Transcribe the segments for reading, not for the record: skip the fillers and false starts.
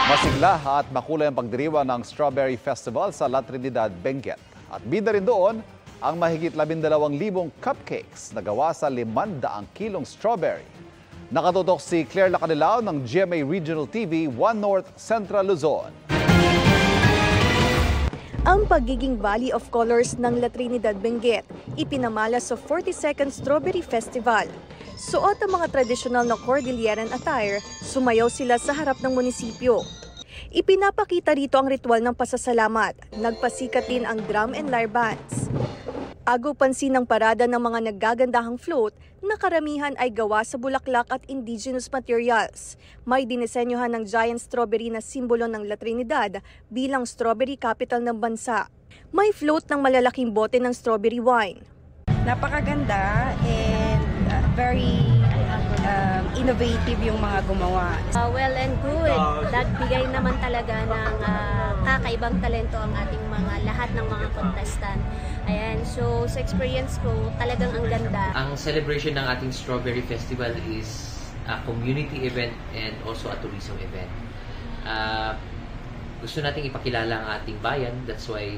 Masigla at makulay ang pagdiriwang ng Strawberry Festival sa La Trinidad, Benguet. At bida rin doon ang mahigit 12,000 cupcakes na gawa sa 500 kilong strawberry. Nakatutok si Claire Lacanilao ng GMA Regional TV 1 North Central Luzon. Ang pagiging Valley of Colors ng La Trinidad, Benguet ipinamala sa 42nd Strawberry Festival. Suot ang mga tradisyonal na Cordilleran attire, sumayaw sila sa harap ng munisipyo. Ipinapakita rito ang ritual ng pasasalamat. Nagpasikat din ang drum and lyre bands. Agaw pansin ng parada ng mga naggagandahang float na karamihan ay gawa sa bulaklak at indigenous materials. May dinisenyohan ng giant strawberry na simbolo ng La Trinidad bilang strawberry capital ng bansa. May float ng malalaking bote ng strawberry wine. Napakaganda and very innovative yung mga gumawa. Well and good. Nagbigay naman talaga ng kakaibang talento ang ating lahat ng mga contestant. Ayan, so sa experience ko, talagang ang ganda. Ang celebration ng ating Strawberry Festival is a community event and also a tourism event. Gusto nating ipakilala ang ating bayan, that's why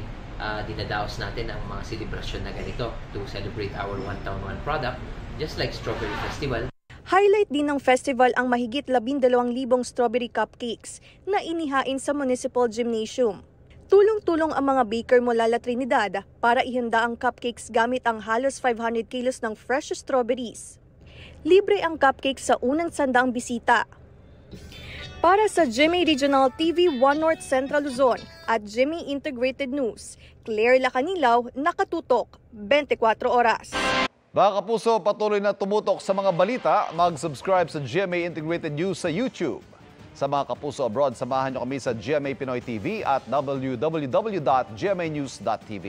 dinadaos natin ang mga selebrasyon na ganito to celebrate our One Town, One Product, just like Strawberry Festival. Highlight din ng festival ang mahigit 12,000 strawberry cupcakes na inihain sa Municipal Gymnasium. Tulong-tulong ang mga baker mula La Trinidad para ihanda ang cupcakes gamit ang halos 500 kilos ng fresh strawberries. Libre ang cupcake sa unang 100 bisita. Para sa GMA Regional TV 1 North Central Luzon at GMA Integrated News, Claire Lacanilao, nakatutok 24 oras. Mga kapuso, patuloy na tumutok sa mga balita. Mag-subscribe sa GMA Integrated News sa YouTube. Sa mga kapuso abroad, samahan niyo kami sa GMA Pinoy TV at www.gmanews.tv.